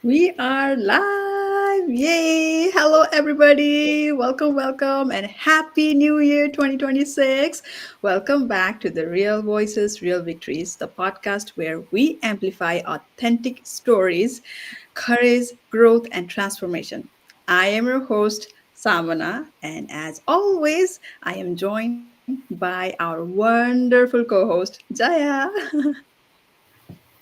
We are live! Yay! Hello, everybody! Welcome, welcome, and Happy New Year 2026. Welcome back to the Real Voices, Real Victories, the podcast where we amplify authentic stories, courage, growth, and transformation. I am your host, Samana, and as always, I am joined by our wonderful co host, Jaya.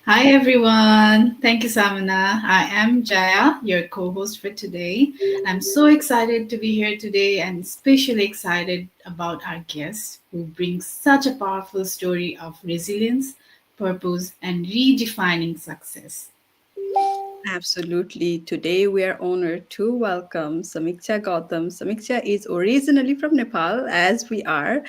Hi everyone. Thank you, Samana. I am Jaya, your co host for today. I'm so excited to be here today and especially excited about our guest who brings such a powerful story of resilience, purpose, and redefining success. Absolutely. Today we are honored to welcome Samiksha Gautam. Samiksha is originally from Nepal, as we all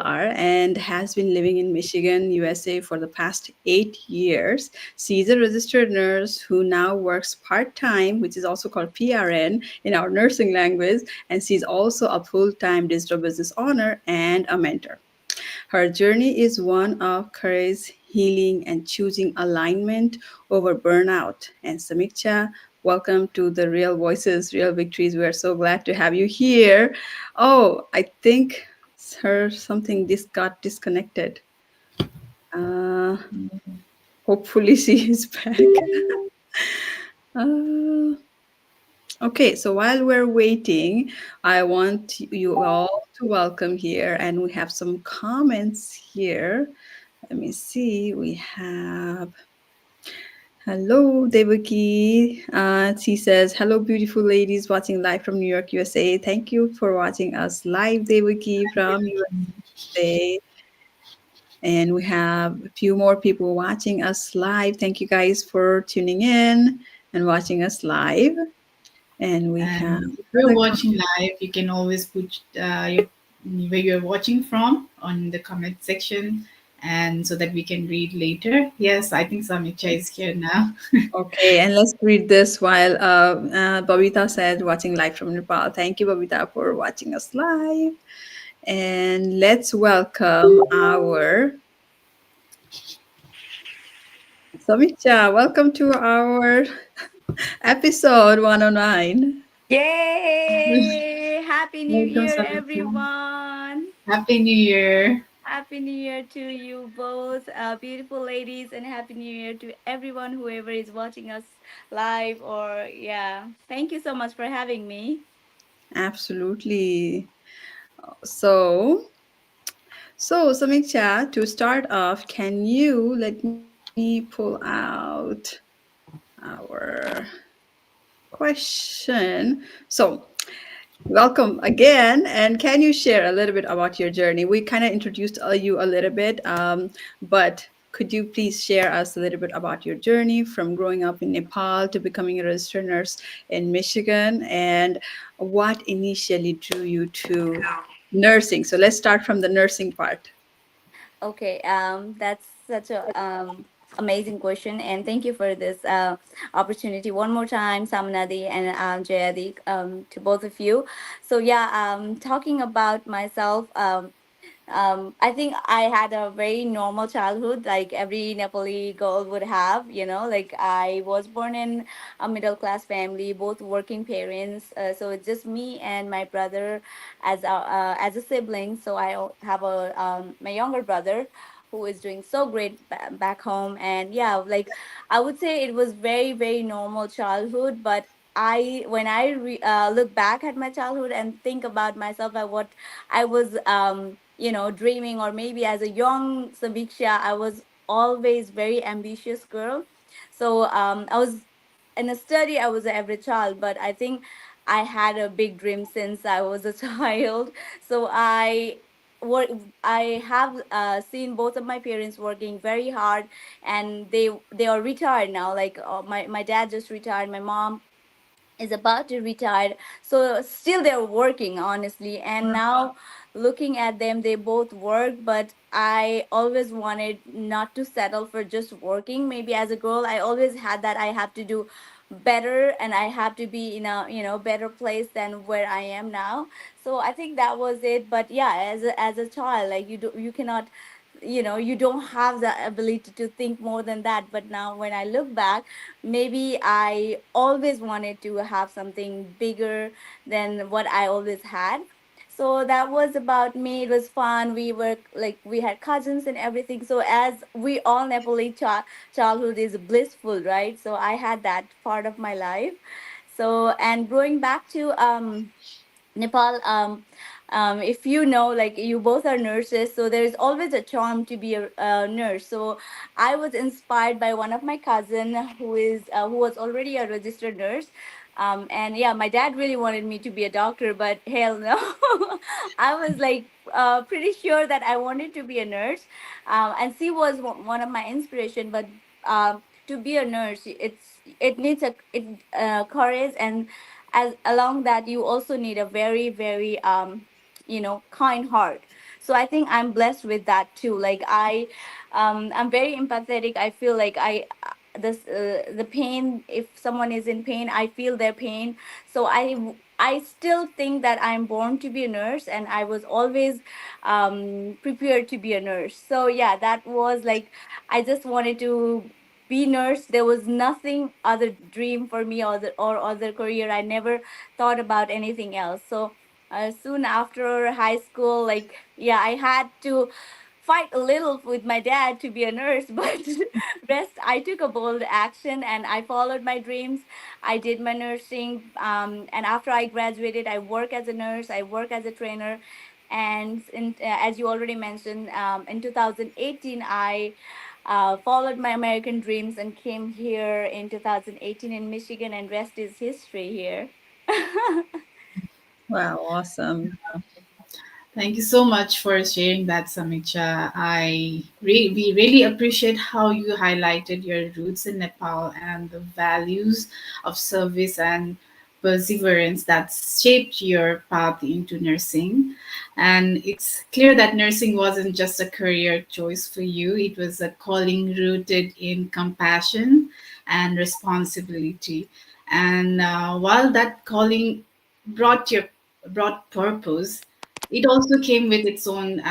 are, and has been living in Michigan, USA for the past 8 years. She's a registered nurse who now works part time, which is also called PRN in our nursing language, and she's also a full time digital business owner and a mentor. Her journey is one of courage, healing, and choosing alignment over burnout. And Samiksha, welcome to the Real Voices, Real Victories. We are so glad to have you here. Oh, I think her something this got disconnected. Uh, Hopefully she is back. Uh, okay, so while we're waiting, I want you all to welcome here, and we have some comments here. Let me see. We have hello, Devaki. She says, "Hello, beautiful ladies watching live from New York, USA. Thank you for watching us live, Devaki from USA." And we have a few more people watching us live. Thank you guys for tuning in and watching us live. And we have And if you're another watching live, you can always put where you're watching from on the comment section and so that we can read later. Yes, I think Samicha is here now. Okay, and let's read this while Babita said, watching live from Nepal. Thank you, Babita, for watching us live. And let's welcome our Samiksha. Welcome to our episode 109. Yay! Happy New Welcome, Year, Samicha. everyone! Happy New Year. Happy New Year to you both, beautiful ladies, and Happy New Year to everyone, whoever is watching us live or, yeah. Thank you so much for having me. Absolutely. So, Samiksha, to start off, can you let me pull out our question? So, welcome again. And can you share a little bit about your journey? We kind of introduced you a little bit, but could you please share us a little bit about your journey from growing up in Nepal to becoming a registered nurse in Michigan, and what initially drew you to nursing? So let's start from the nursing part. Okay, that's such a amazing question, and thank you for this opportunity one more time, Samanadi and Jayadi, to both of you. So yeah, talking about myself. I think I had a very normal childhood, like every Nepali girl would have. Like I was born in a middle class family, both working parents. So it's just me and my brother as a sibling. So have a my younger brother who is doing so great back home. And yeah, like I would say it was very very normal childhood, but. When I look back at my childhood and think about myself at what I was, dreaming, or maybe as a young Samiksha, I was always very ambitious girl. So I was in a study, I was an average child, but I think I had a big dream since I was a child. So work. I have seen both of my parents working very hard, and they are retired now. Like my dad just retired. My mom is about to retire, so still they're working, honestly. And now looking at them, they both work, but I always wanted not to settle for just working. Maybe as a girl, I always had that I have to do better, and I have to be in a better place than where I am now. So I think that was it. But yeah, as a child, like you cannot you don't have the ability to think more than that. But now when I look back, maybe I always wanted to have something bigger than what I always had. So that was about me. It was fun. We were like, we had cousins and everything. So as we all Nepali childhood is blissful, right? So I had that part of my life. So, and going back to Nepal, if you know, like you both are nurses, so there's always a charm to be a nurse. So I was inspired by one of my cousin who was already a registered nurse. And yeah, my dad really wanted me to be a doctor, but hell no. I was like pretty sure that I wanted to be a nurse. And she was one of my inspiration. But to be a nurse, it needs courage, and as along that you also need a very very kind heart. So I think I'm blessed with that too. Like I'm very empathetic. I feel like the pain, if someone is in pain, I feel their pain. So I still think that I'm born to be a nurse, and I was always prepared to be a nurse. So yeah, that was like, I just wanted to be nurse. There was nothing other dream for me, or other career. I never thought about anything else. So soon after high school, like, yeah, I had to fight a little with my dad to be a nurse, but rest, I took a bold action and I followed my dreams. I did my nursing, and after I graduated, I work as a nurse, I work as a trainer. And as you already mentioned, in 2018, I followed my American dreams and came here in 2018 in Michigan, and rest is history here. Wow, awesome. Thank you so much for sharing that, Samiksha. We really appreciate how you highlighted your roots in Nepal and the values of service and perseverance that shaped your path into nursing. And it's clear that nursing wasn't just a career choice for you, it was a calling rooted in compassion and responsibility. And while that calling brought your brought purpose, it also came with its own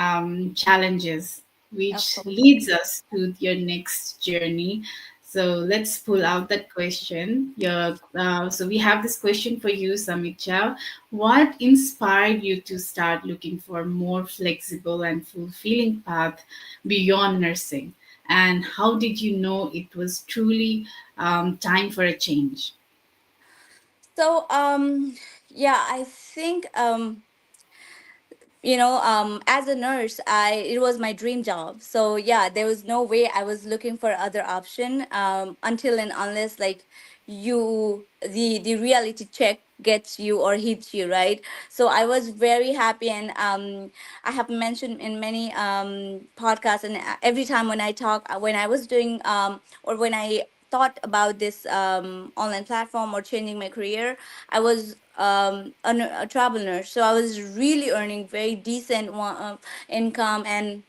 challenges, Of which course. leads us to your next journey. So let's pull out that question. So we have this question for you, Samiksha. What inspired you to start looking for more flexible and fulfilling path beyond nursing? And how did you know it was truly time for a change? So yeah, I think as a nurse, I it was my dream job. So yeah, there was no way I was looking for other option, until and unless, like, the reality check gets you or hits you, right? So I was very happy. And I have mentioned in many podcasts, and every time when I talk, when I was doing or when I thought about this online platform or changing my career, I was a travel nurse. So I was really earning very decent income. And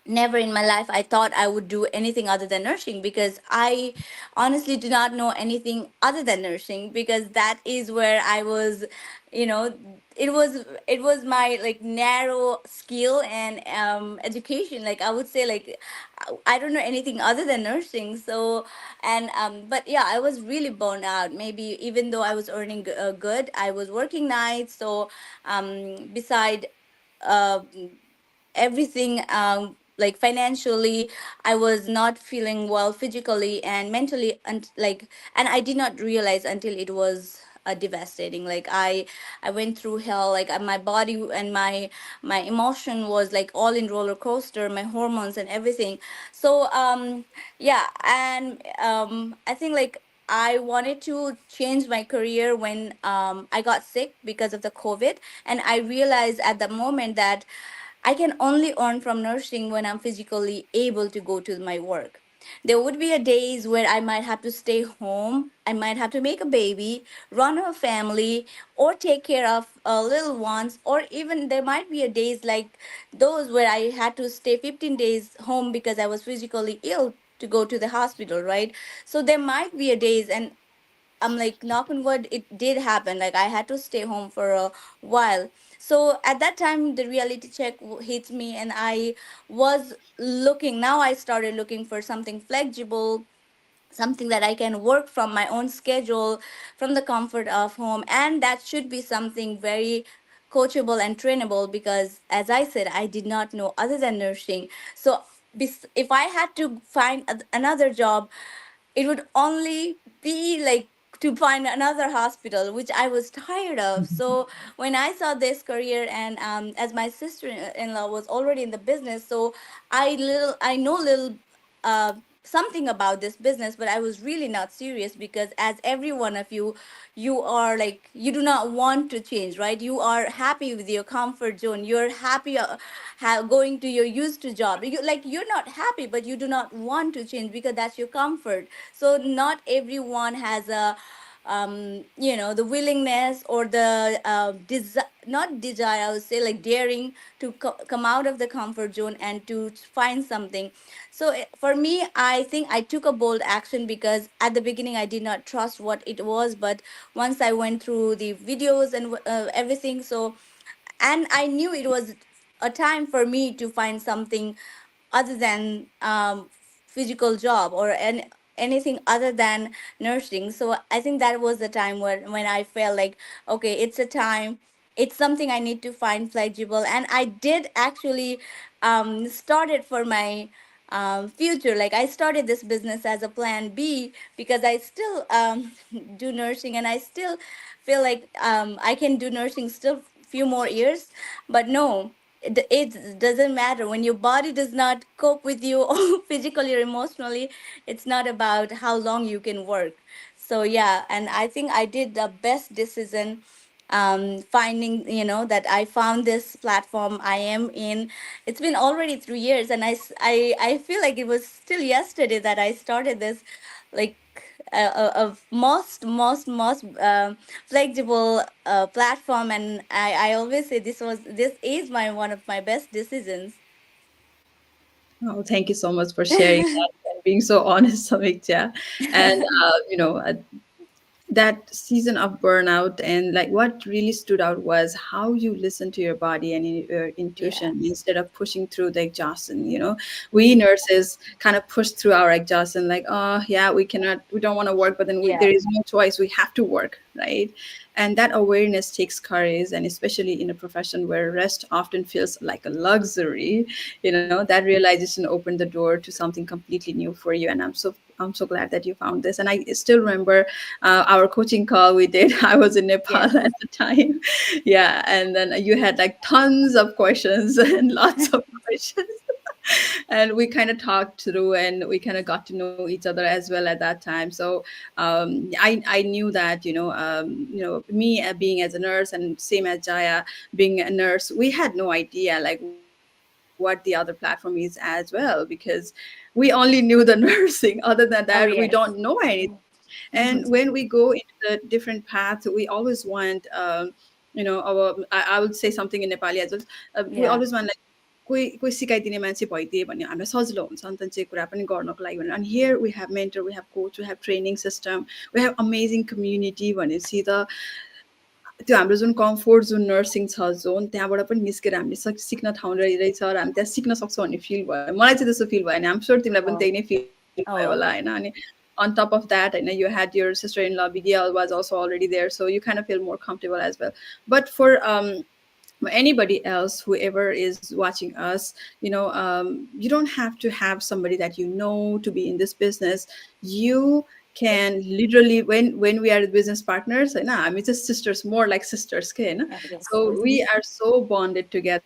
never in my life I thought I would do anything other than nursing, because I honestly do not know anything other than nursing, because that is where I was, you know it was my like narrow skill and education. Like, I would say, like, I don't know anything other than nursing. So, and but yeah, I was really burned out. Maybe even though I was earning good, I was working nights. So beside uh, everything, like financially, I was not feeling well physically and mentally, and like, and I did not realize until it was devastating. Like, I went through hell. Like, my body and my emotion was like all in roller coaster, my hormones and everything. So yeah. And I think, like, I wanted to change my career when I got sick because of the COVID. And I realized at the moment that I can only earn from nursing when I'm physically able to go to my work. There would be a days where I might have to stay home. I might have to make a baby, run a family, or take care of little ones. Or even there might be a days like those where I had to stay 15 days home because I was physically ill to go to the hospital, right? So there might be a days, and I'm like, knock on wood, it did happen. Like I had to stay home for a while. So at that time, the reality check hits me, and I was looking. Now I started looking for something flexible, something that I can work from my own schedule, from the comfort of home. And that should be something very coachable and trainable, because, as I said, I did not know other than nursing. So, if I had to find another job, it would only be like to find another hospital, which I was tired of. So when I saw this career, and as my sister-in-law was already in the business, so I know little uh, something about this business, but I was really not serious, because as every one of you, you are like, you do not want to change, right? You are happy with your comfort zone. You're happy going to your used to job. You're not happy, but you do not want to change because that's your comfort. So not everyone has a the willingness or the not desire, I would say, like daring to come out of the comfort zone and to find something. So for me, I think I took a bold action, because at the beginning I did not trust what it was, but once I went through the videos and everything, so, and I knew it was a time for me to find something other than physical job, or anything other than nursing. So I think that was the time when I felt like, okay, it's a time, it's something I need to find flexible. And I did actually start it for my future. Like I started this business as a plan B, because I still do nursing, and I still feel like I can do nursing still few more years. But no, it doesn't matter when your body does not cope with you physically or emotionally. It's not about how long you can work. So yeah, and I think I did the best decision, finding, that I found this platform I am in. It's been already 3 years, and I feel like it was still yesterday that I started this, like a most flexible platform. And I always say this is my one of my best decisions. Oh, thank you so much for sharing that and being so honest, Samiksha. And that season of burnout, and like what really stood out was how you listen to your body and your Yeah. intuition instead of pushing through the exhaustion. We nurses kind of push through our exhaustion, like, oh yeah, we don't want to work, but then Yeah. there is no choice, we have to work, right? And that awareness takes courage, and especially in a profession where rest often feels like a luxury. That realization opened the door to something completely new for you. And I'm so glad that you found this. And I still remember our coaching call we did. I was in Nepal Yes. at the time. Yeah. And then you had like tons of questions and lots of questions. And we kind of talked through, and we kind of got to know each other as well at that time. So I knew that, me being as a nurse, and same as Jaya being a nurse, we had no idea like what the other platform is as well, because we only knew the nursing. Other than that, we don't know Oh anything. yes. And when we go into the different paths, we always want, I would say something in Nepali as well. We always Yeah. want, like, कोही कोही सिकाइदिने मान्छे भइदिए भने हामीलाई सजिलो हुन्छ नि त चाहिँ कुरा पनि गर्नको लागि भने. And here we have mentor, we have coach, we have training system, we have amazing community भनेपछि त त्यो हाम्रो जुन कम्फोर्ट जोन नर्सिङ छ जोन, त्यहाँबाट पनि निस्केर हामीले सिक्न ठाउँ रहेछ र हामी त्यहाँ सिक्न सक्छौँ भन्ने फिल भयो. मलाई चाहिँ त्यस्तो फिल भयो. अनि आम स्योर तिमीलाई पनि Oh. त्यही नै फिल भयो होला होइन. Oh. अनि on top of that, you had your sister-in-law Bigiel was also already there, so you kind of feel more comfortable as well. But for anybody else, whoever is watching us, you don't have to have somebody that you know to be in this business. You can literally, when we are business partners, I mean, just sisters, more like sisters, okay, na? Yes. So we are so bonded together.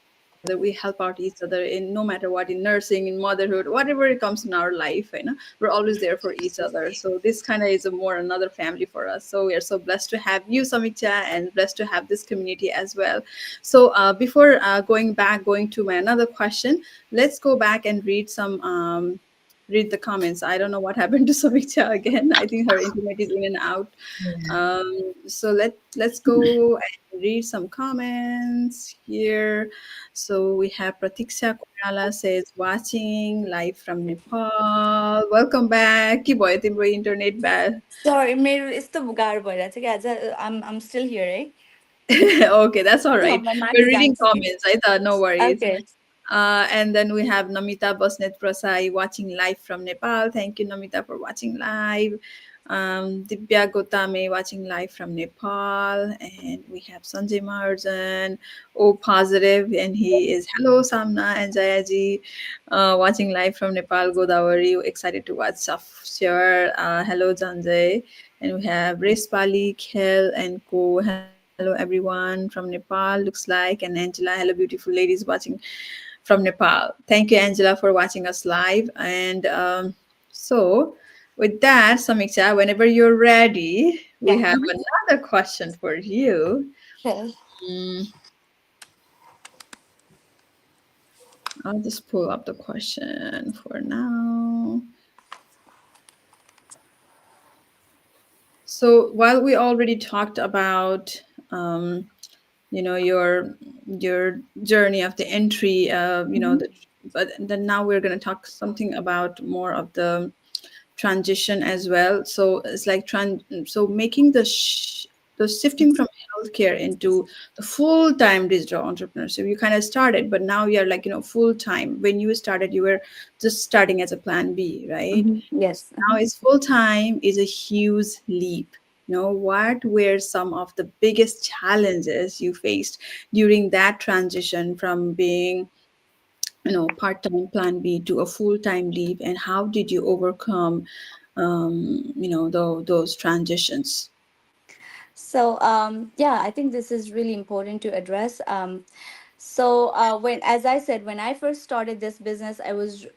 We help out each other in no matter what, in nursing, in motherhood, whatever it comes in our life, we're always there for each other. So this kind of is a more another family for us. So we are so blessed to have you, Samiksha, and blessed to have this community as well. So before going to my another question, let's go back and read some read the comments. I don't know what happened to Samiksha again. I think her internet is in and out. So let's go and read some comments here. So we have Pratiksha Koirala says watching live from Nepal. Welcome back. के भयो तिम्रो internet bad? Sorry, मेरो यस्तो गाह्रो भइरहेको छ कि आज I'm still here है Okay, that's all right. म माथि We're reading जान्छु कि comments. I thought no worries. Okay. And then we have Namita Basnet Prasai watching live from Nepal. Thank you, Namita, for watching live. Dibya Gotame watching live from Nepal. And we have Sanjay Maharjan, oh, positive. And he is hello, Samna and Jayaji, watching live from Nepal, Godavari. Excited to watch stuff. Sure. Hello, Sanjay. And we have Respali, Khel, and Co. Hello, everyone from Nepal. Looks like, and Angela. Hello, beautiful ladies watching from Nepal. Thank you, Angela, for watching us live. And so, with that, Samiksha, whenever you're ready, we Yeah. have another question for you. Okay. Mm, I'll just pull up the question for now. So, while we already talked about, your journey of the entry, but then now we're going to talk something about more of the transition as well. So it's like so making the shifting from healthcare into the full-time digital entrepreneurship. You kind of started, but now you're like, full-time. When you started, you were just starting as a plan B, right? So Yes. now it's full-time is a huge leap. What were some of the biggest challenges you faced during that transition from being part-time plan B to a full-time leave, and how did you overcome those transitions? So yeah, I think this is really important to address. So when, as I said, when I first started this business, I was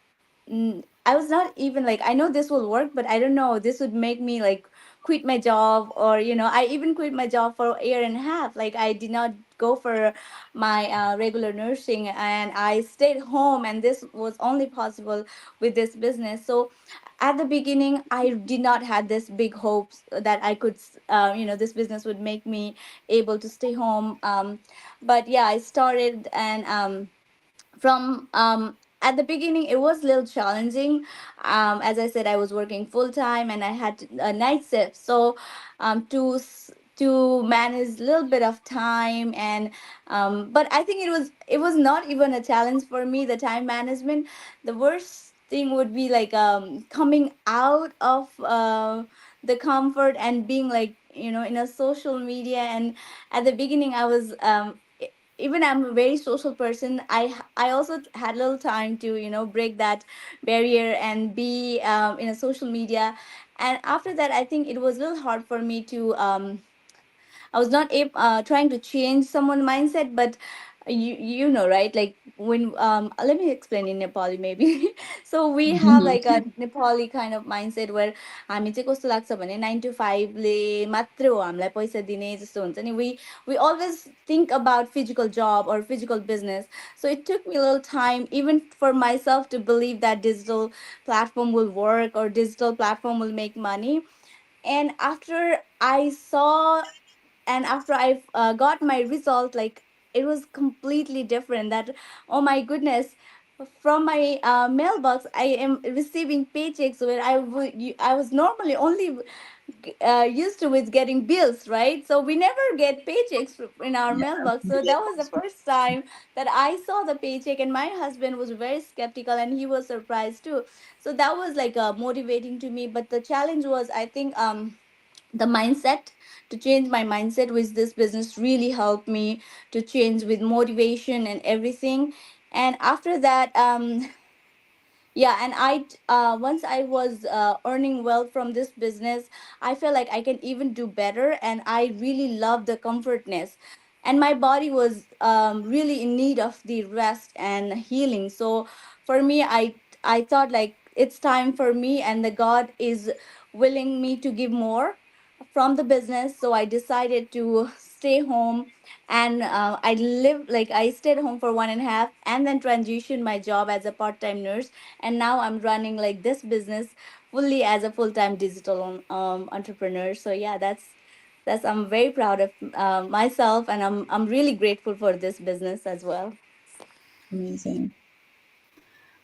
not even like, I know this will work, but I don't know, this would make me like quit my job, or I even quit my job for a year and a half. Like, I did not go for my regular nursing, and I stayed home, and this was only possible with this business. So at the beginning, I did not had this big hopes that I could this business would make me able to stay home. But yeah, I started, and from at the beginning it was a little challenging. As I said, I was working full time, and I had a night shift, so to manage a little bit of time. And but I think it was not even a challenge for me, the time management. The worst thing would be like coming out of the comfort and being like, in a social media. And at the beginning I was even I'm a very social person. I also had little time to break that barrier and be in a social media. And after that, I think it was a little hard for me to I was not trying to change someone's mindset, but you know, right? Like, when let me explain in Nepali maybe. So we have like a Nepali kind of mindset where हामी चाहिँ कस्तो लाग्छ भने 9 to 5 ले मात्र हो हामीलाई पैसा दिने जस्तो हुन्छ नि. We always think about physical job or physical business. So it took me a little time, even for myself, to believe that digital platform will work or digital platform will make money. And after I got my result, like, it was completely different. That, oh my goodness, from my mailbox I am receiving paychecks, where I was normally only used to with getting bills, right? So we never get paychecks in our mailbox. So that was the first time that I saw the paycheck, and my husband was very skeptical, and he was surprised too. So that was like motivating to me. But the challenge was, I think, the mindset, to change my mindset with this business really helped me to change with motivation and everything. And after that, yeah, and once I was earning well from this business, I felt like I can even do better, and I really loved the comfortness. And my body was really in need of the rest and healing. So for me, I thought like it's time for me, and the God is willing me to give more from the business. So I decided to stay home, and I stayed home for 1.5, and then transitioned my job as a part-time nurse, and now I'm running like this business fully as a full-time digital entrepreneur. So yeah, that's I'm very proud of myself, and I'm really grateful for this business as well. Amazing.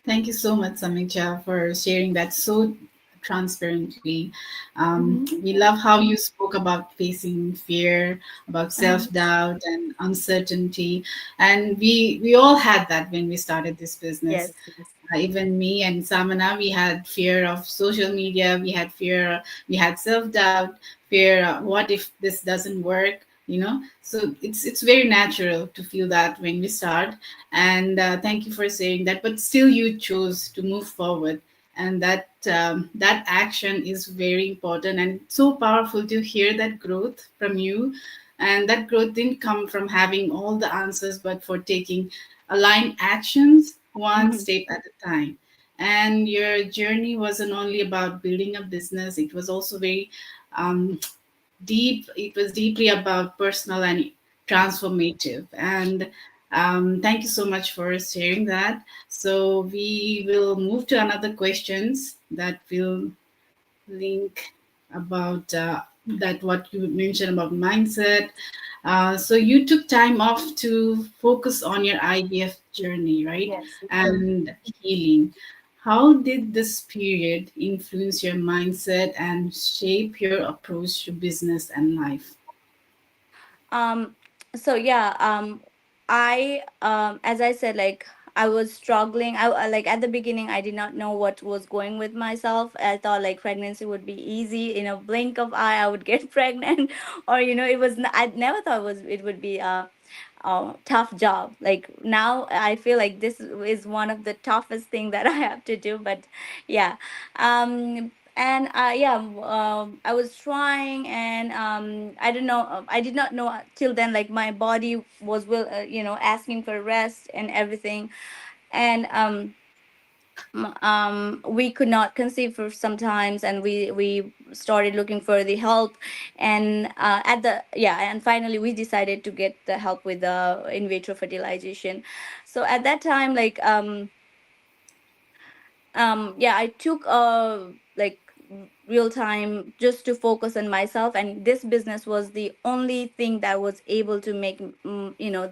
Thank you so much, Samiksha, for sharing that so transparently. Mm-hmm. We love how you spoke about facing fear, about Uh-huh. self doubt and uncertainty, and we all had that when we started this business. Yes, yes. Even me and Samana, we had fear of social media. We had fear. We had self doubt, fear. What if this doesn't work? So it's very natural to feel that when we start. And thank you for saying that. But still, you chose to move forward, and that action is very important and so powerful to hear that growth from you. And that growth didn't come from having all the answers, but for taking aligned actions one Mm-hmm. step at a time. And your journey wasn't only about building a business, it was also very um, deep. It was deeply about personal and transformative. And thank you so much for sharing that. So we will move to another questions that will link about that what you mentioned about mindset. So you took time off to focus on your IVF journey, right? Yes. And healing. How did this period influence your mindset and shape your approach to business and life? um so yeah, as I said, like, I was struggling. Like, at the beginning, I did not know what was going with myself. I thought like pregnancy would be easy, in a blink of eye I would get pregnant. Or I never thought it would be tough job. Like, now I feel like this is one of the toughest thing that I have to do. But yeah, and yeah, I was trying, and I don't know, I did not know till then, like, my body was asking for rest and everything. And we could not conceive for sometimes, and we started looking for the help. And at the yeah and finally we decided to get the help with the in vitro fertilization. So at that time, like, yeah, I took like real time just to focus on myself, and this business was the only thing that was able to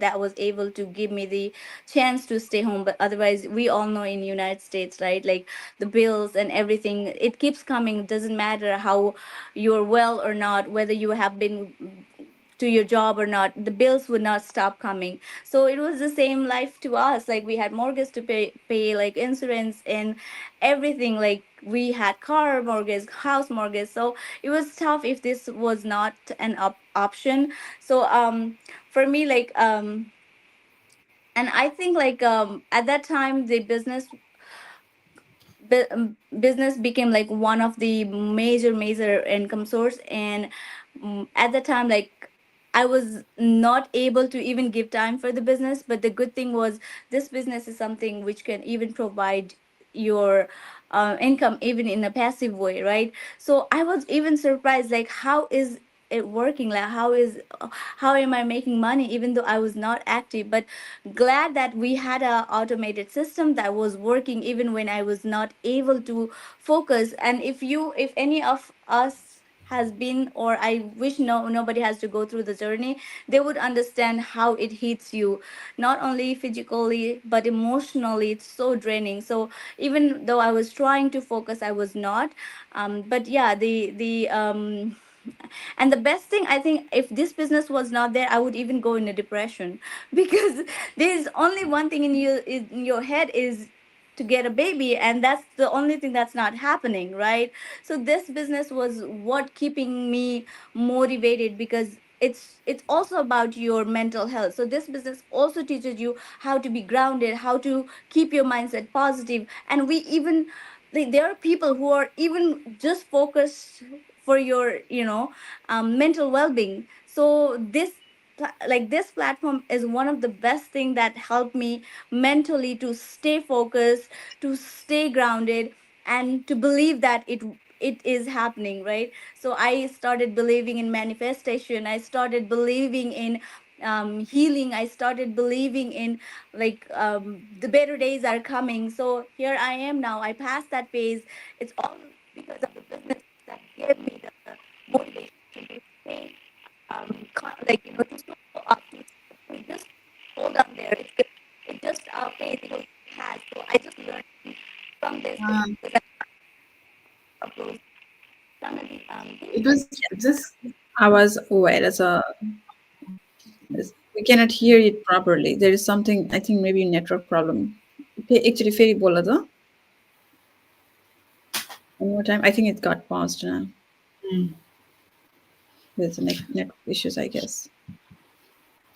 that was able to give me the chance to stay home. But otherwise, we all know in United States, right, like, the bills and everything, it keeps coming. It doesn't matter how you're well or not, whether you have been to your job or not, the bills would not stop coming. So it was the same life to us. Like, we had mortgage to pay, like insurance and everything. Like, we had car mortgage, house mortgage. So it was tough if this was not an option. So for me, like, and I think, like, at that time, the business became like one of the major income source. And at the time, like, I was not able to even give time for the business. But the good thing was, this business is something which can even provide your income even in a passive way, right? So I was even surprised, like, how is it working? Like, how am I making money even though I was not active? But glad that we had a automated system that was working even when I was not able to focus. And if any of us has been, or I wish nobody has to go through the journey, they would understand how it hits you, not only physically but emotionally. It's so draining. So even though I was trying to focus, I was not. But yeah, the and the best thing, I think, if this business was not there, I would even go in a depression. Because there's only one thing in your head, is to get a baby, and that's the only thing that's not happening, right? So this business was what keeping me motivated, because it's also about your mental health. So this business also teaches you how to be grounded, how to keep your mindset positive. And we even, like, there are people who are even just focused for your mental well-being. So this platform is one of the best thing that helped me mentally to stay focused, to stay grounded, and to believe that it is happening, right? So I started believing in manifestation, I started believing in healing, I started believing in like the better days are coming. So here I am now, I passed that phase. It's all because of the business that gave me the motivation to stay like just to just hold on there. It just phase it has. So I just learned from this Um, because of those suddenly it things. was just I was aware as a we cannot hear it properly. There is something, I think maybe network problem. Actually, फेरि बोला त one more time. I think it got paused now. mm, There's a network issues, I guess.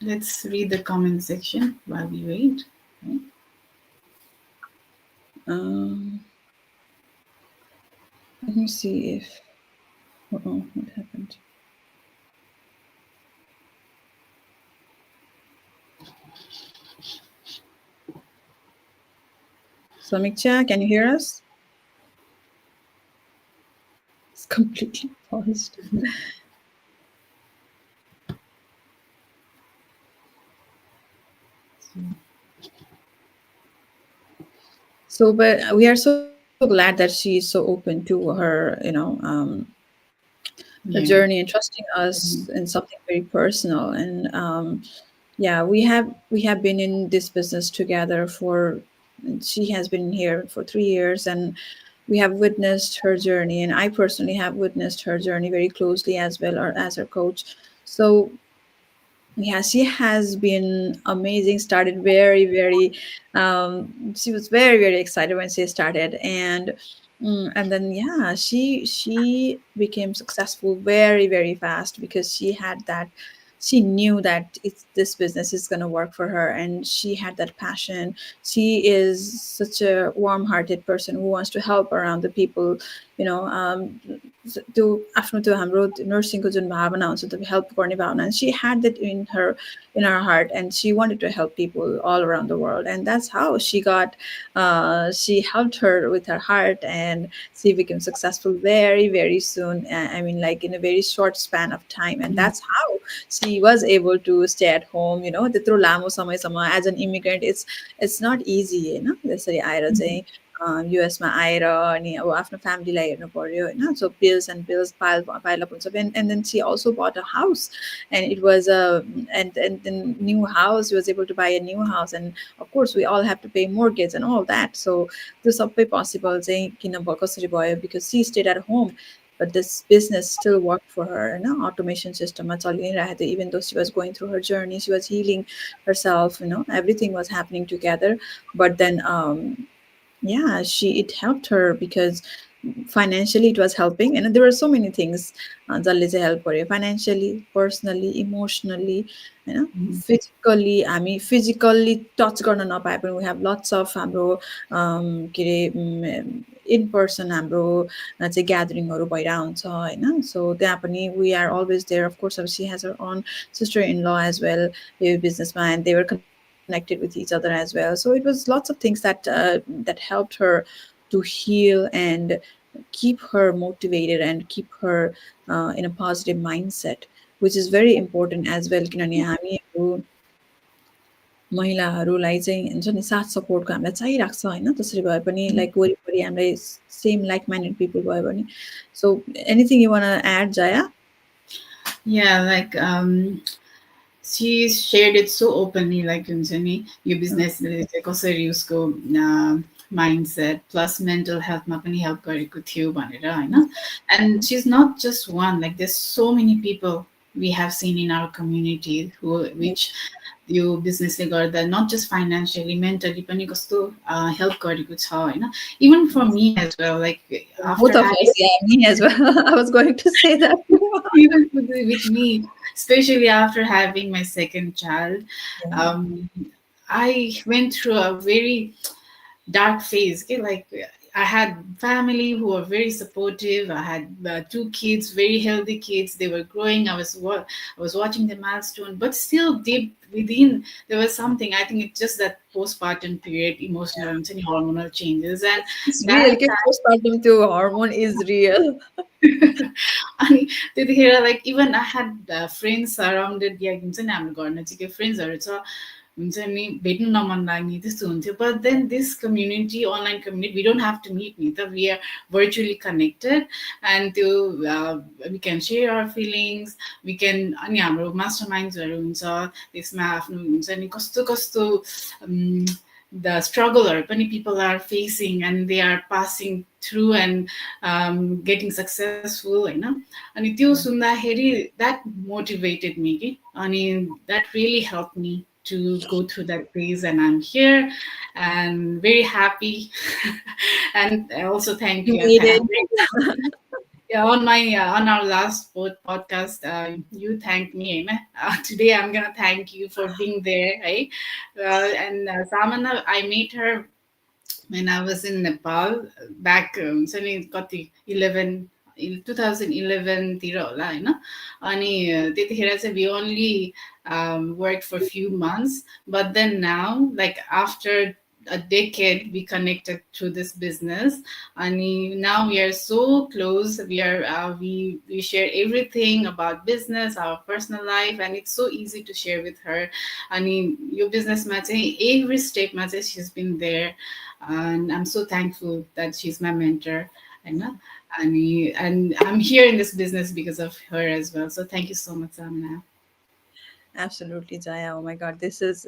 let's read the comment section while we wait. Um, Let me see if. Oh, what happened? Samiksha, can you hear us? It's completely paused. So, but we are so glad that she's so open to her, her Yeah. journey and trusting us Mm-hmm. in something very personal. And yeah, we have been in this business together for. She has been here for 3 years, and we have witnessed her journey. And I personally have witnessed her journey very closely as well, or as her coach. So yeah, she has been amazing. Started very, she was very excited when she started, and then yeah, she became successful very fast because she had that. She knew that this business is going to work for her, and she had that passion. She is such a warm-hearted person who wants to help around the people, you know. त्यो आफ्नो त्यो हाम्रो नर्सिङको जुन भावना हुन्छ त्यो help गर्ने भावना, and she had that in her heart, and she wanted to help people all around the world, and that's how she helped her with her heart, and she became successful very soon. I mean, like in a very short span of time, and that's how she was able to stay at home, त्यत्रो लामो समयसम्म as an immigrant. It's not easy, त्यसरी आएर चाहिँ युएसमा आएर अनि अब आफ्नो फ्यामिलीलाई हेर्नु पर्यो होइन, so bills and bills pile up हुन्छ, and then she also bought a house, and it was a and then new house, she was able to buy a new house, and of course we all have to pay mortgage and all that. So त्यो सबै possible चाहिँ किन कसरी भयो, because she stayed at home, but this business still worked for her, automation system मा चलि नै रहेको थियो. Even though she was going through her journey, she was healing herself, everything was happening together. But then yeah, it helped her because financially it was helping, and there were so many things जसले चाहिँ help गर्यो, financially, personally, emotionally, Mm-hmm. physically. हामी physically touch गर्न नपाए पनि we have lots of हाम्रो के अरे in person हाम्रो चाहिँ ग्यादरिङहरू भइरहेको हुन्छ होइन. सो त्यहाँ पनि we are always there. Of course, she has her own sister-in-law as well, businessman, and they were connected with each other as well. So it was lots of things that helped her to heal and keep her motivated and keep her in a positive mindset, which is very important as well. किनभने हामीहरू महिलाहरूलाई चाहिँ हुन्छ नि, साथ सपोर्टको हामीलाई चाहिरहेको छ होइन. त्यसरी भए पनि लाइक वरिपरि हामीलाई सेम लाइक माइन्डेड पिपल भयो भने. So anything you want add, जया? Yeah, like she shared it so openly, like हुन्छ नि यो बिजनेसले चाहिँ कसरी उसको mindset plus mental health मा पनि help गरेको थियो भनेर होइन. And she's not just one, like there's so many people we have seen in our community who which यो बिजनेसले गर्दा not just financially, mentally पनि कस्तो help गरेको छ होइन. Even for me as well, like after Both of having us, yeah, me as well. I was going to say that. even with me, especially after having my second child, Yeah. um, I went through a very dark phase. Okay? Like I had family who were very supportive. I had two kids, very healthy kids. They were growing. I was watching the milestone, but still deep within there was something. I think it's just that postpartum period, emotional and hormonal changes, and It's that real. Okay, postpartum to hormone is real. अनि त्यतिखेर like even I had friends surrounded या हुन्छ नि हाम्रो घर नजिकै फ्रेन्ड्सहरू छ हुन्छ नि भेट्नु नमन लाग्ने त्यस्तो हुन्थ्यो but then this community online community we don't have to meet नि त we are virtually connected and त्यो we can share our feelings we can अनि हाम्रो मास्टर माइन्ड्सहरू हुन्छ त्यसमा आफ्नो हुन्छ नि कस्तो कस्तो the struggle पनि people are facing and they are passing through and getting successful होइन अनि त्यो सुन्दाखेरि that motivated me कि अनि that really helped me to go through that phase and I'm here and very happy and I also thank You you made it. yeah, on my on our last podcast, you thanked me. Today, I'm gonna thank you for being there. Right? And Samana, I met her when I was in Nepal back certainly got the 11 in 2011 तिर होला होइन अनि त्यतिखेर चाहिँ we only worked for a few months but then now like after a decade we connected through this business and now we are so close we share everything about business our personal life and it's so easy to share with her and your business every step she's been there and I'm so thankful that she's my mentor and and I'm here in this business because of her as well so thank you so much Amna. Absolutely, Jaya. Oh my God, this is.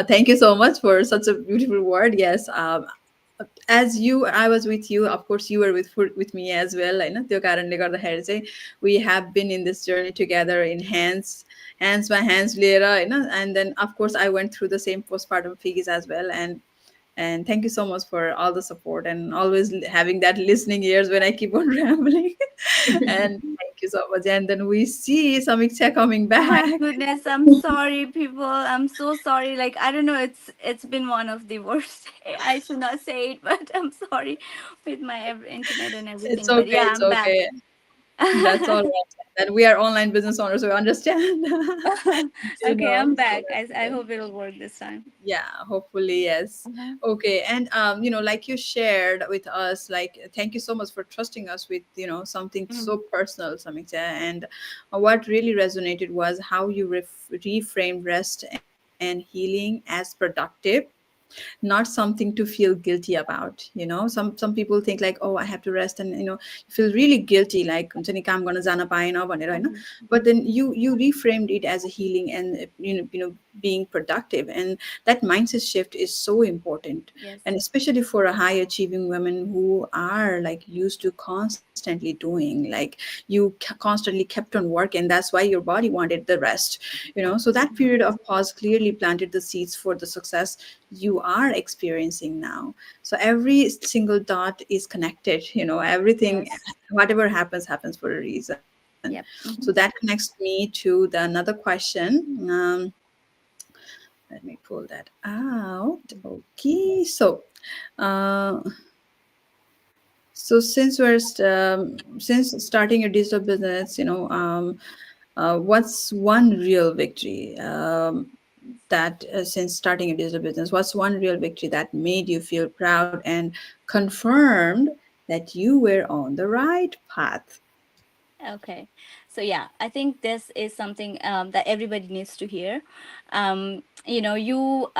Thank you so much for such a beautiful word. Yes, as you, I was with you. Of course, you were with me as well. I know त्यो कारणले गर्दाखेरि चाहिँ we have been in this journey together in hands by hands लिएर होइन and then of course I went through the same postpartum phase as well and thank you so much for all the support and always having that listening ears when I keep on rambling. And thank you so much. And then we see Samiksha coming Oh my back. goodness, I'm sorry, people. I'm so sorry. Like, I don't know, it's been one of the worst. I should not say it, but I'm sorry with my internet and It's everything. But okay. yeah, It's I'm back. okay. That's all right. And we are online business owners, so we understand. You Okay, know, I'm so back. that's I okay. hope it'll work this time. Yeah, hopefully, yes. Uh-huh. Okay. And like you shared with us, like thank you so much for trusting us with, something so Mhm. personal, Samiksha. And what really resonated was how you reframed rest and healing as productive, not something to feel guilty about. Some people think like, oh, I have to rest, and you feel really guilty, like हुन्छ नि काम गर्न जान पाएन भनेर होइन. Mhm. But then you reframed it as a healing and being productive, and that mindset shift is so important, Yes. and especially for a high achieving women who are like used to constantly doing, like you constantly kept on working, that's why your body wanted the rest. So that period of pause clearly planted the seeds for the success you are experiencing now. So every single dot is connected. Everything, Yes. whatever happens for a reason. So Yep. that Hmm. connects me to the another question. Let me pull that out. Okay, uh, so since starting your digital business, what's one real victory, that since starting a digital business, what's one real victory that made you feel proud and confirmed that you were on the right path? Okay. So yeah, I think this is something that everybody needs to hear. You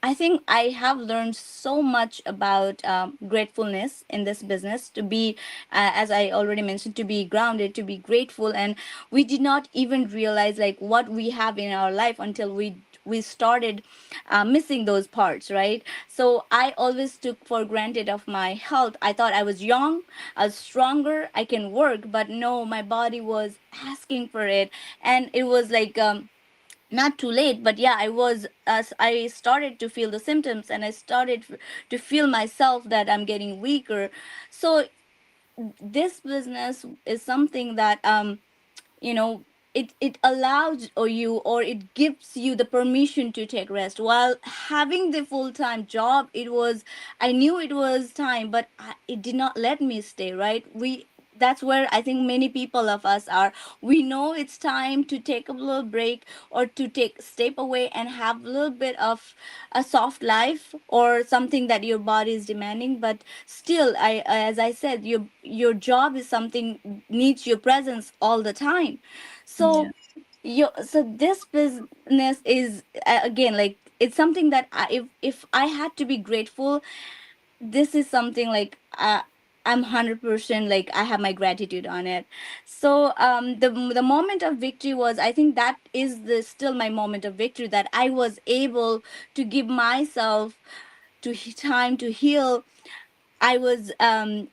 I think I have learned so much about gratefulness in this business, to be, as I already mentioned, to be grounded, to be grateful. And we did not even realize like what we have in our life until we started missing those parts, right? So I always took for granted of my health. I thought I was young, I was stronger, I can work, but no, my body was asking for it. And it was like, not too late, but yeah, I was, as I started to feel the symptoms, and I started to feel myself that I'm getting weaker. So this business is something that, you know it allows or you or it gives you the permission to take rest. While having the full-time job, it was, I knew it was time, but it did not let me stay, right? We That's where I think many people of us are. We know it's time to take a little break or to take step away and have a little bit of a soft life or something that your body is demanding, but still, as I said, your job is something needs your presence all the time. Yeah. So so this business is, again, like, it's something that if I had to be grateful, this is something like, I'm 100% like, I have my gratitude on it. So the moment of victory was, I think that is the still my moment of victory, that I was able to give myself time to heal. I was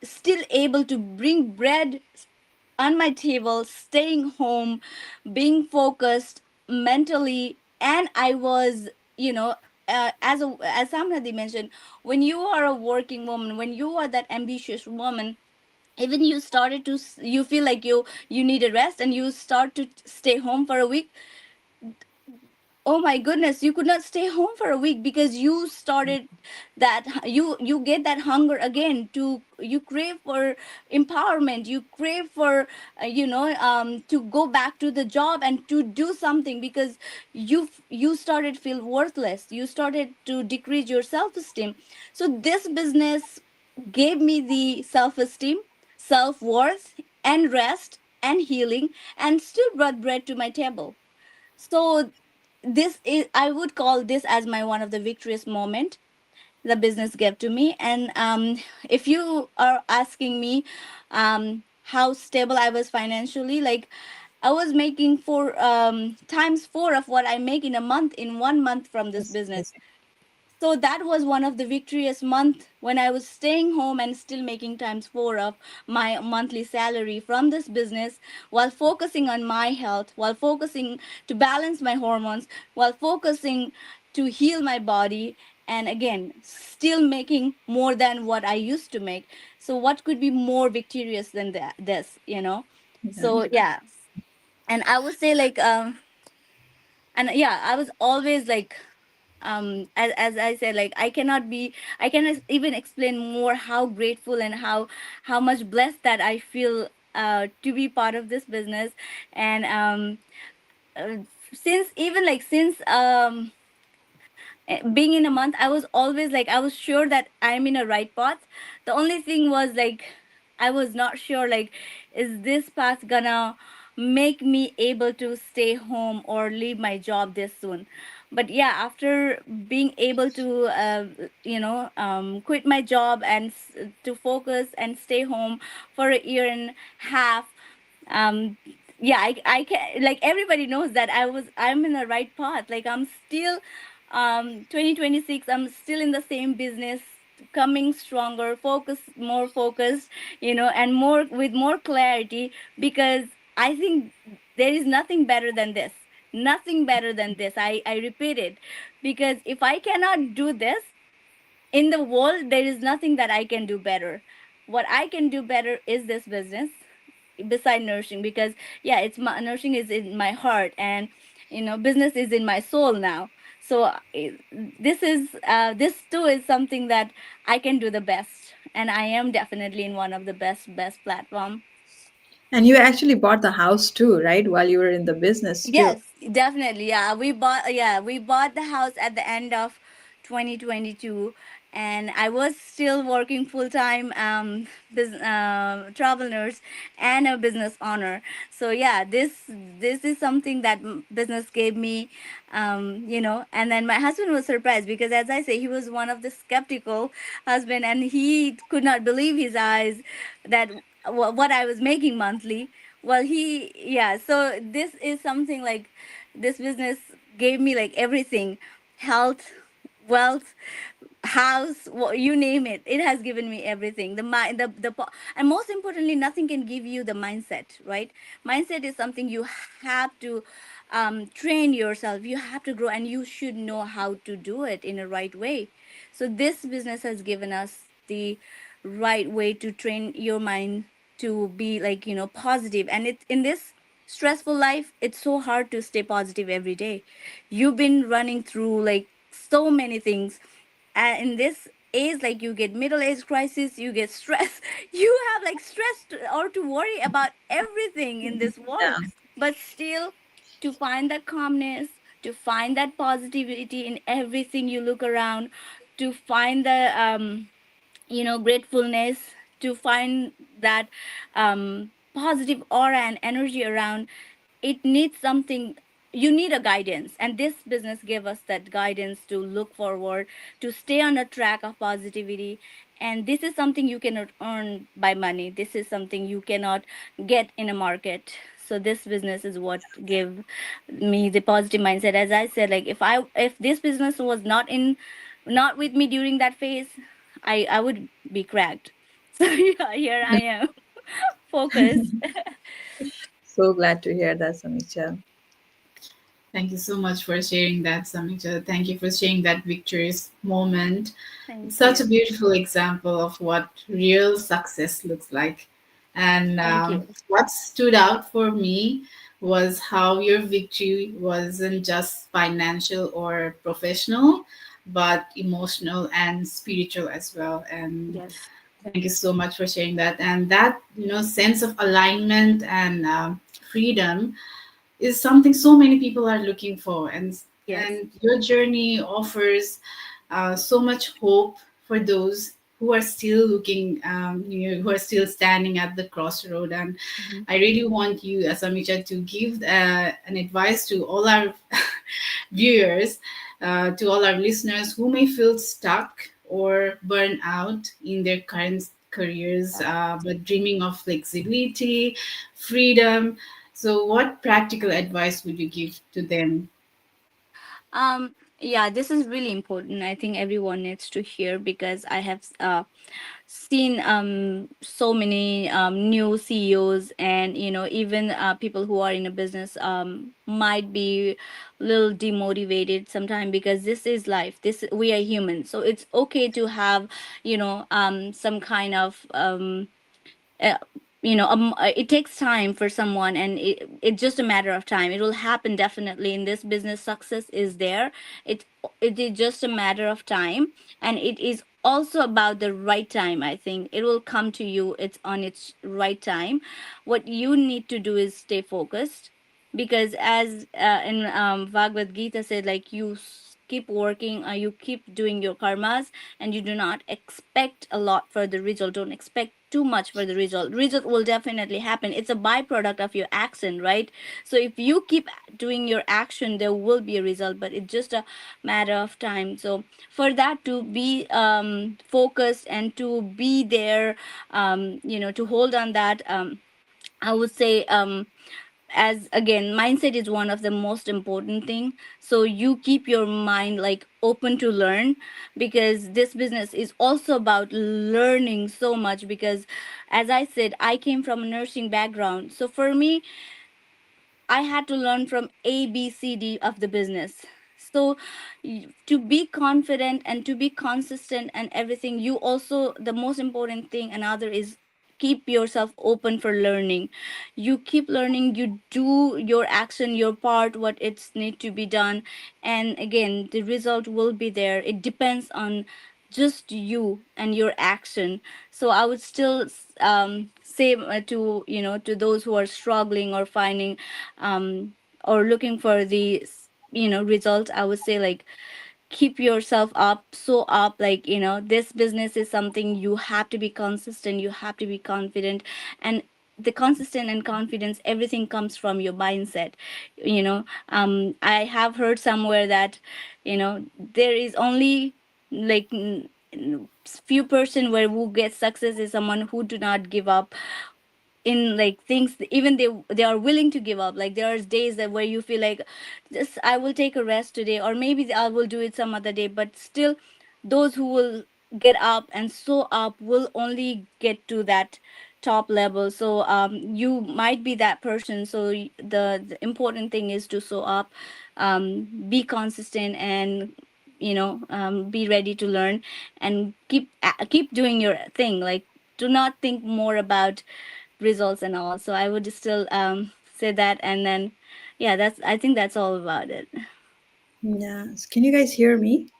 still able to bring bread on my table, staying home, being focused mentally, and I was, you know, as Samnadi mentioned, when you are a working woman, when you are that ambitious woman, even you started to you feel like you need a rest and you start to stay home for a week. Oh my goodness, you could not stay home for a week because you started that, you get that hunger again, to you crave for empowerment, you crave for to go back to the job and to do something, because you started feel worthless, you started to decrease your self esteem. So this business gave me the self esteem, self worth, and rest and healing, and still brought bread to my table. So this is, I would call this as my one of the victorious moment the business gave to me. And if you are asking me how stable I was financially, like, I was making four times four of what I make in a month, in 1 month, from this That's business. amazing. So that was one of the victorious month when I was staying home and still making times four of my monthly salary from this business, while focusing on my health, while focusing to balance my hormones, while focusing to heal my body, and again, still making more than what I used to make. So what could be more victorious than this? Yeah. So yeah, and I would say, like, and yeah, I was always like, as I said, like, I cannot even explain more how grateful and how much blessed that I feel to be part of this business. And uh, since being in a month, I was always like, I was sure that I'm in a right path. The only thing was, like, I was not sure, like, is this path gonna make me able to stay home or leave my job this soon. But yeah, after being able to quit my job and to focus and stay home for a year and a half, um yeah, I can, like, everybody knows that I'm in the right path. Like, I'm still 2026, I'm still in the same business, coming stronger, more focused, and more with more clarity, because I think there is nothing better than this. Nothing better than this. I repeat it, because if I cannot do this in the world, there is nothing that I can do better. What I can do better is this business, beside nursing, because yeah, it's my nursing is in my heart, and business is in my soul now. So this too is something that I can do the best, and I am definitely in one of the best platform. And you actually bought the house too, right? While you were in the business too. Yes, definitely. Yeah, we bought the house at the end of 2022, and I was still working full time business travel nurse and a business owner. So yeah, this is something that business gave me, and then my husband was surprised, because, as I say, he was one of the skeptical husband, and he could not believe his eyes that what I was making monthly. Well, yeah, so this is something like, this business gave me like everything: health, wealth, house, you name it. It has given me everything. The mind, and most importantly, nothing can give you the mindset, right? Mindset is something you have to train yourself, you have to grow, and you should know how to do it in a right way. So this business has given us the right way to train your mind to be, like, positive. And it in this stressful life, it's so hard to stay positive every day. You've been running through like so many things, and in this age, like you get middle age crisis, you get stress, you have like stress or to worry about everything in this world. Yeah. But still, to find that calmness, to find that positivity in everything you look around, to find the gratefulness, to find that positive aura and energy around, it needs something. You need a guidance, and this business gave us that guidance to look forward, to stay on a track of positivity. And this is something you cannot earn by money, this is something you cannot get in a market. So this business is what gave me the positive mindset. As I said, like if this business was not with me during that phase, I would be cracked. So yeah, here I am, focused. So glad to hear that, Samiksha. Thank you so much for sharing that, Samiksha. Thank you for sharing that victorious moment. It's Thank such a you. beautiful example of what real success looks like. And Thank you. what stood out for me was how your victory wasn't just financial or professional, but emotional and spiritual as well. And Yes. thank you so much for sharing that. And that, sense of alignment and freedom is something so many people are looking for, and Yes. your journey offers so much hope for those who are still looking, who are still standing at the crossroad. And Mhm. I really want you, Asamicha, to give an advice to all our viewers, to all our listeners who may feel stuck or burn out in their current careers, but dreaming of flexibility, freedom. So, what practical advice would you give to them? Yeah, this is really important. I think everyone needs to hear, because I have seen so many new CEOs, and even people who are in a business might be a little demotivated sometime, because this is life. This We are human, so it's okay to have some kind of uh, it takes time for someone, and it's just a matter of time. It will happen definitely. In this business, success is there. It is just a matter of time, and it is also about the right time. I think it will come to you. It's on its right time. What you need to do is stay focused, because as in Bhagavad Gita said, like keep working, you keep doing your karmas, and you do not expect a lot for the result. Don't expect too much for the result will definitely happen. It's a byproduct of your action, right? So if you keep doing your action, there will be a result, but it's just a matter of time. So for that to be focused and to be there, to hold on that, I would say, as again, mindset is one of the most important thing. So you keep your mind like open to learn, because this business is also about learning so much. Because as I said, I came from a nursing background, so for me, I had to learn from A, B, C, D of the business. So to be confident and to be consistent and everything, you also, the most important thing, another is keep yourself open for learning. You keep learning, you do your action, your part, what it's need to be done. And again, the result will be there. It depends on just you and your action. So I would still say to to those who are struggling or finding or looking for the results, I would say, like, keep yourself up, so up, like, this business is something you have to be consistent, you have to be confident. And the consistent and confidence, everything comes from your mindset. I have heard somewhere that there is only like few person where who gets success is someone who do not give up in like things. Even they are willing to give up. Like, there's days that where you feel like, just I will take a rest today, or maybe I will do it some other day, but still those who will get up and so up will only get to that top level. So you might be that person. So the important thing is to so up, be consistent, and be ready to learn, and keep doing your thing. Like, do not think more about results and all. So I would still say that, and then yeah, that's, I think that's all about it. Yeah. So can you guys hear me?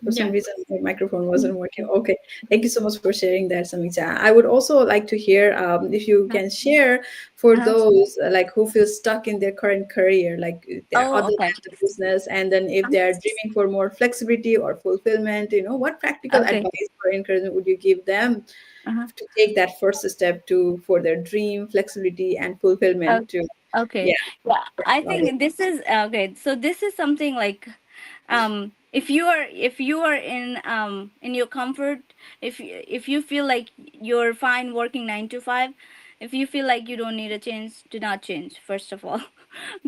For some Yeah. reason, my microphone wasn't working. Okay. Thank you so much for sharing that, Samiksha. I would also like to hear if you can share for Uh-huh. those like who feel stuck in their current career, like they're Oh, other okay. than the business, and then if they are dreaming for more flexibility or fulfillment, what practical Okay. advice or encouragement would you give them Uh-huh. to take that first step to for their dream, flexibility, and fulfillment? Oh, To okay. yeah, Yeah, I about it. think this is okay. So this is something like, if you are in your comfort, if you feel like you're fine working 9 to 5, if you feel like you don't need a change, do not change, first of all.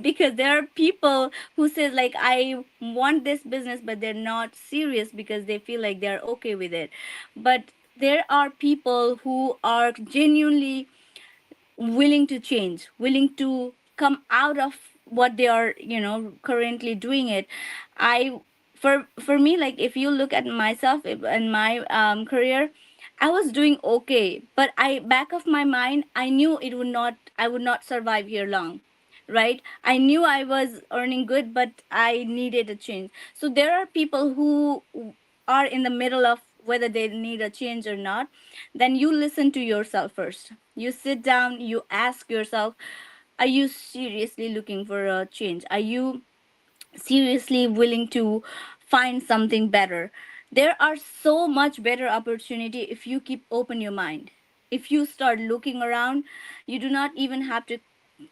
Because there are people who says like, I want this business, but they're not serious because they feel like they're okay with it. But there are people who are genuinely willing to change, willing to come out of what they are, currently doing it. I For me, like, if you look at myself, in my career, I was doing okay, but I back of my mind, I knew I would not survive here long, right? I knew I was earning good, but I needed a change. So there are people who are in the middle of whether they need a change or not. Then you listen to yourself first. You sit down, you ask yourself, are you seriously looking for a change? Are you seriously willing to find something better? There are so much better opportunity if you keep open your mind. If you start looking around, you do not even have to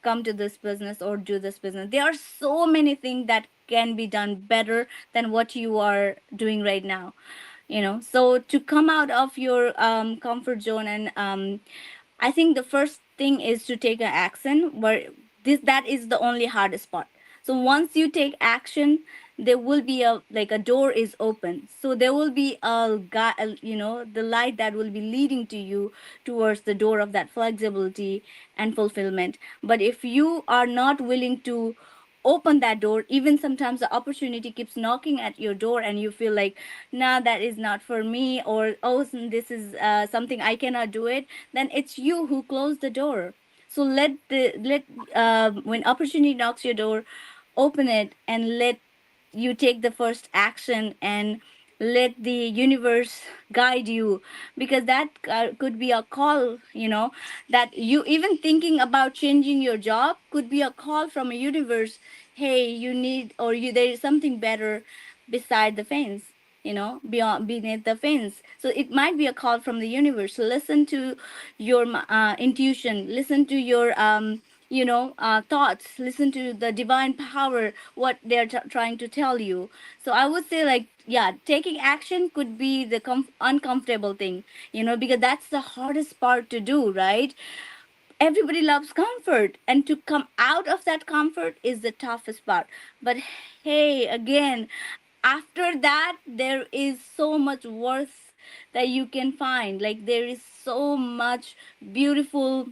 come to this business or do this business. There are so many things that can be done better than what you are doing right now. So to come out of your comfort zone, and I think the first thing is to take an action, where this that is the only hardest part. So once you take action, there will be a door is open. So there will be the light that will be leading to you towards the door of that flexibility and fulfillment. But if you are not willing to open that door, even sometimes the opportunity keeps knocking at your door and you feel like, nah, that is not for me, or oh, this is something I cannot do it, then it's you who closed the door. So let when opportunity knocks your door, open it and let you take the first action, and let the universe guide you. Because that could be a call, that you even thinking about changing your job could be a call from a universe. Hey, you need, or you there is something better beside the fence, beyond, beneath the fence. So it might be a call from the universe. Listen to your intuition, listen to your thoughts, listen to the divine power, what they're trying to tell you. So I would say, like, yeah, taking action could be the uncomfortable thing, because that's the hardest part to do, right? Everybody loves comfort, and to come out of that comfort is the toughest part. But hey, again, after that, there is so much worth that you can find. Like, there is so much beautiful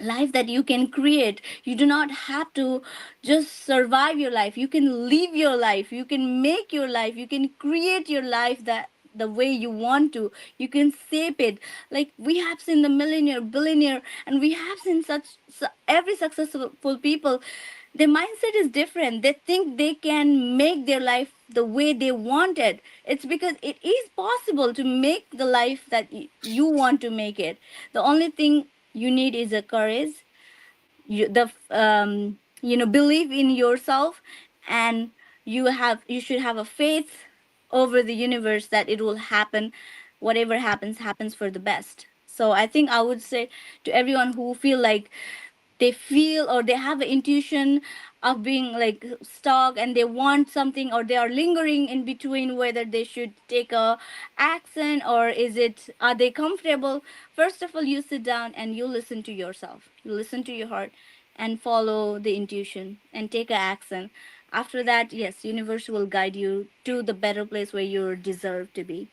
life that you can create. You do not have to just survive your life. You can live your life, you can make your life, you can create your life that the way you want to. You can shape it. Like, we have seen the millionaire, billionaire, and we have seen every successful people. Their mindset is different. They think they can make their life the way they want it. It's because it is possible to make the life that you want to make it. The only thing you need is a courage, believe in yourself, and you should have a faith over the universe that it will happen. Whatever happens for the best. So I think I would say to everyone who feel like they feel or they have an intuition of being like stuck, and they want something, or they are lingering in between whether they should take a action, or is it, are they comfortable. First of all, you sit down and you listen to yourself, you listen to your heart, and follow the intuition and take a action. After that, yes, universe will guide you to the better place where you deserve to be.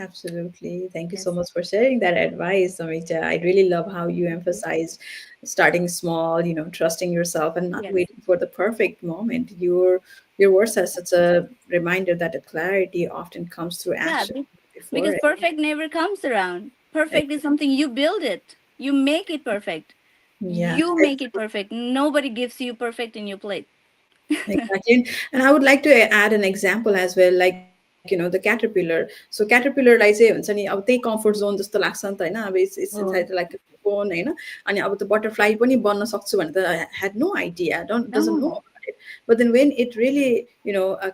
Absolutely. Thank you so Yes. much for sharing that advice, Samiksha. I really love how you emphasized starting small, trusting yourself and not Yes. waiting for the perfect moment. Your words are such a reminder that the clarity often comes through Yeah, action before because it. perfect never comes around. Perfect is something you build it. You make it perfect. Yeah, You make it perfect. Nobody gives you perfect in your plate. exactly. And I would like to add an example as well, like, the caterpillar. So caterpillar चाहिँ हुन्छ नि अब त्यही comfort zone जस्तो लाग्छ नि त होइन, अब it's it's Oh, like phone होइन, अनि अब त्यो बटरफ्लाई पनि बन्न सक्छु भने त had no idea, doesn't know no. about it. But then when it really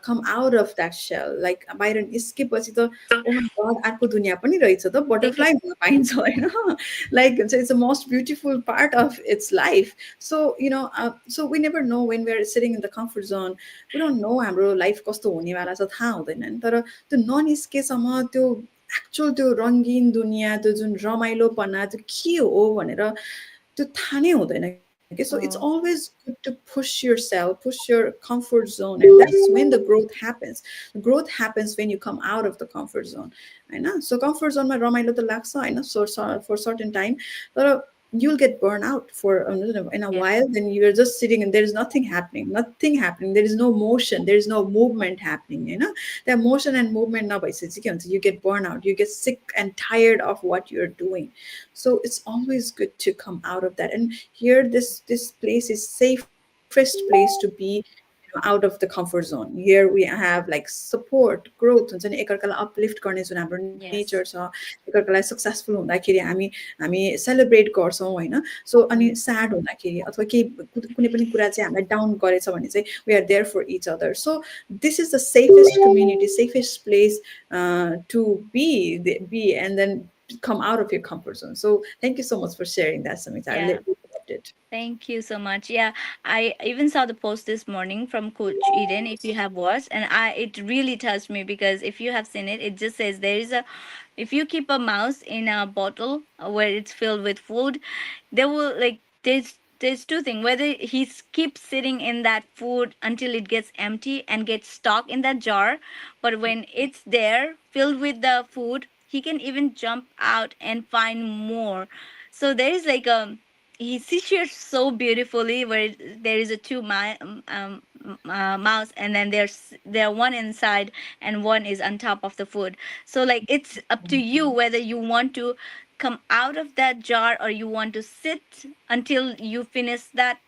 come out of that shell, like बाहिर निस्केपछि त ओ माई गड अर्को दुनियाँ पनि रहेछ त, बटरफ्लाई हुन पाइन्छ होइन लाइक हुन्छ it's the most beautiful part of its life. So we never know when we're sitting in the comfort zone. We don't know हाम्रो लाइफ कस्तो हुनेवाला छ, थाहा हुँदैन नि, तर त्यो ननिस्केसम्म त्यो एक्चुअल त्यो रङ्गीन दुनियाँ, त्यो जुन रमाइलोपना त्यो के हो भनेर त्यो थाहा नै हुँदैन कि. So it's Oh, always good to push yourself, push your comfort zone, and that's when the growth happens. Growth happens when you come out of the comfort zone, होइन. So comfort zone मा रमाइलो त लाग्छ होइन, so for certain time, तर you'll get burned out for in a yeah, while. Then you're just sitting and there is nothing happening, there is no motion, there is no movement happening, the motion and movement नभएपछि के हुन्छ, you get burned out, you get sick and tired of what you're doing. So it's always good to come out of that. And here, this place is safest place to be, out of the comfort zone. Here we have like support, growth हुन्छ नि, एकअर्कालाई uplift गर्ने जुन हाम्रो nature छ, yes. एकअर्कालाई successful हुँदाखेरि हामी celebrate गर्छौँ होइन. सो अनि Mm, स्याड हुँदाखेरि अथवा केही कुनै पनि कुरा चाहिँ हामीलाई डाउन गरेछ भने चाहिँ we are there for each other. So this is the safest community, safest place to be and then come out of your comfort zone. So thank you so much for sharing that, Samita. I yeah. really loved it. Thank you so much. Yeah, I even saw the post this morning from Coach Eden. If you have watched, and it really touched me because if you have seen it, it just says there is a, if you keep a mouse in a bottle where it's filled with food, there will like there's two things, whether he keeps sitting in that food until it gets empty and gets stuck in that jar, but when it's there filled with the food, he can even jump out and find more. So there is like a, he shares so beautifully where there is a mouse, and then there one inside and one is on top of the food. So like it's up to you whether you want to come out of that jar or you want to sit until you finish that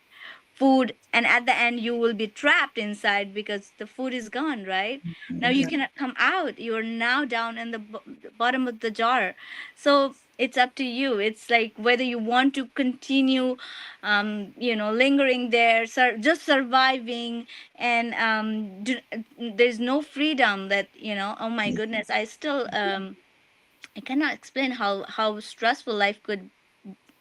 food, and at the end you will be trapped inside because the food is gone, right? Now you Exactly. cannot come out, you are now down in the bottom of the jar. So it's up to you, it's like whether you want to continue lingering there, just surviving, and there's no freedom that, oh my goodness, I still I cannot explain how stressful life could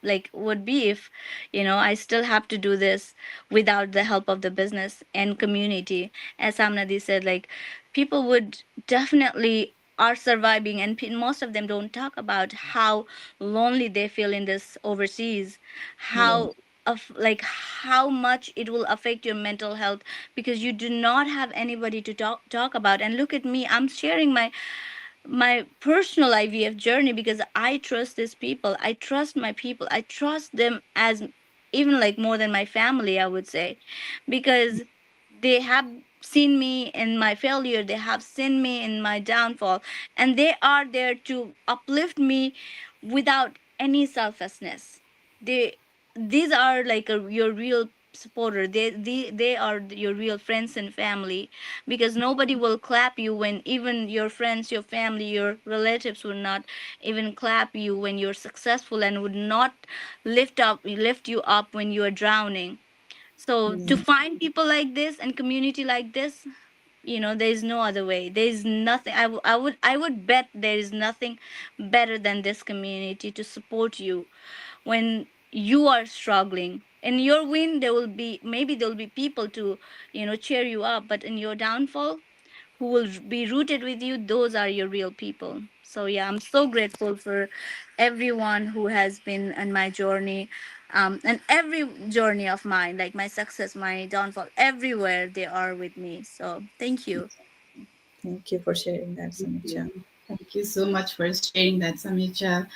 like would be if, I still have to do this without the help of the business and community. As Samnadi said, like people would definitely are surviving, and most of them don't talk about how lonely they feel in this overseas, Yeah. how of like how much it will affect your mental health because you do not have anybody to talk about. And look at me, I'm sharing my personal IVF journey because I trust these people. I trust my people. I trust them as even like more than my family, I would say, because they have seen me in my failure, they have seen me in my downfall, and they are there to uplift me without any selflessness. They these are like your real supporter. They are your real friends and family, because nobody will clap you when even your friends, your family, your relatives would not even clap you when you're successful, and would not lift you up when you are drowning. So to find people like this and community like this, there's no other way. There's nothing. I would bet there is nothing better than this community to support you when you are struggling. In your win, there will be people to, cheer you up. But in your downfall, who will be rooted with you, those are your real people. So yeah, I'm so grateful for everyone who has been on my journey, and every journey of mine, like my success, my downfall, everywhere they are with me. So thank you. Thank you for sharing that, Thank Samiksha. you. Thank you so much for sharing that, Samicha,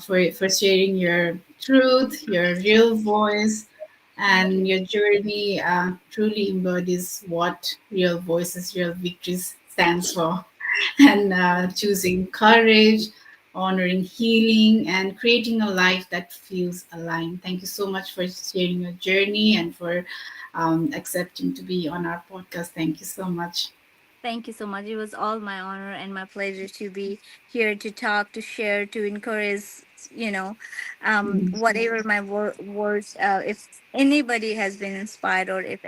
for sharing your truth, your real voice, Thank you. and your journey truly embodies what Real Voices, Real Victories stands for. And choosing courage honoring healing, and creating a life that feels aligned. Thank you so much for sharing your journey and for accepting to be on our podcast. Thank you so much. Thank you so much. It was all my honor and my pleasure to be here to talk, to share, to encourage, you know, whatever my words, if anybody has been inspired, or if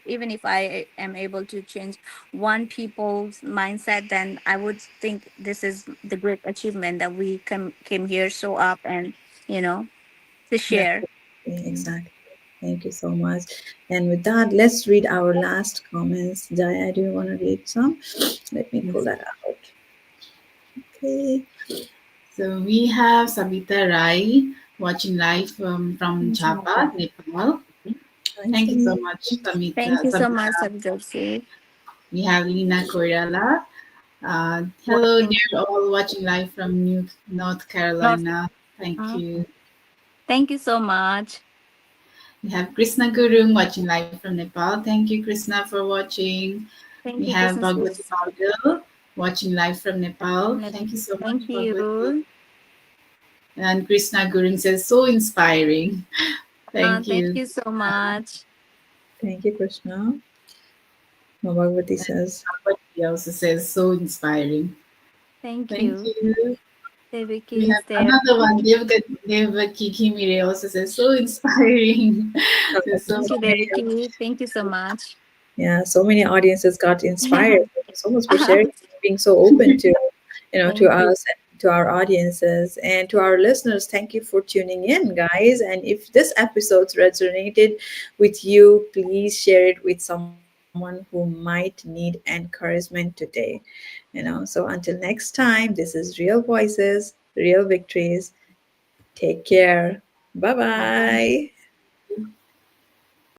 even if I am able to change one people's mindset, then I would think this is the great achievement that we came here, show up, and, you know, to share. Exactly. Thank you so much. And with that, let's read our last comments. Jaya, do you want to read some? Let me pull Yes. that out. Okay. So we have Sabita Rai watching live from Japa, Nepal. Nice Thank to you so meet much, Thank you so much, Sabita. Abdul. We have Lina Koirala. Hello, Watching. dear all watching live from North Not. Carolina. Thank you. Thank you so much. We have Krishna Gurung watching live from Nepal. Thank you, Krishna, for watching. We Thank you, have Krishna Bhagwati sis. Paudel watching live from Nepal. Thank you so much, Thank Bhagwati. you. And Krishna Gurung says, so inspiring. Thank Thank you. you so much. Thank you, Krishna. Bhagavati And says, Bhagwati also says, so inspiring. Thank Thank you. you. We Deviki have is there. another one. Devaki Kimire also says, so inspiring. oh, There's so Thank you, many. Deviki. Thank you so much. yeah, so many audiences got inspired. Thank you so much for sharing, being so open to, to Thank you. us and to our audiences and to our listeners. Thank you for tuning in, guys. And if this episode resonated with you, please share it with someone who might need encouragement today. So until next time, this is Real Voices, Real Victories. Take care. Bye Bye. bye.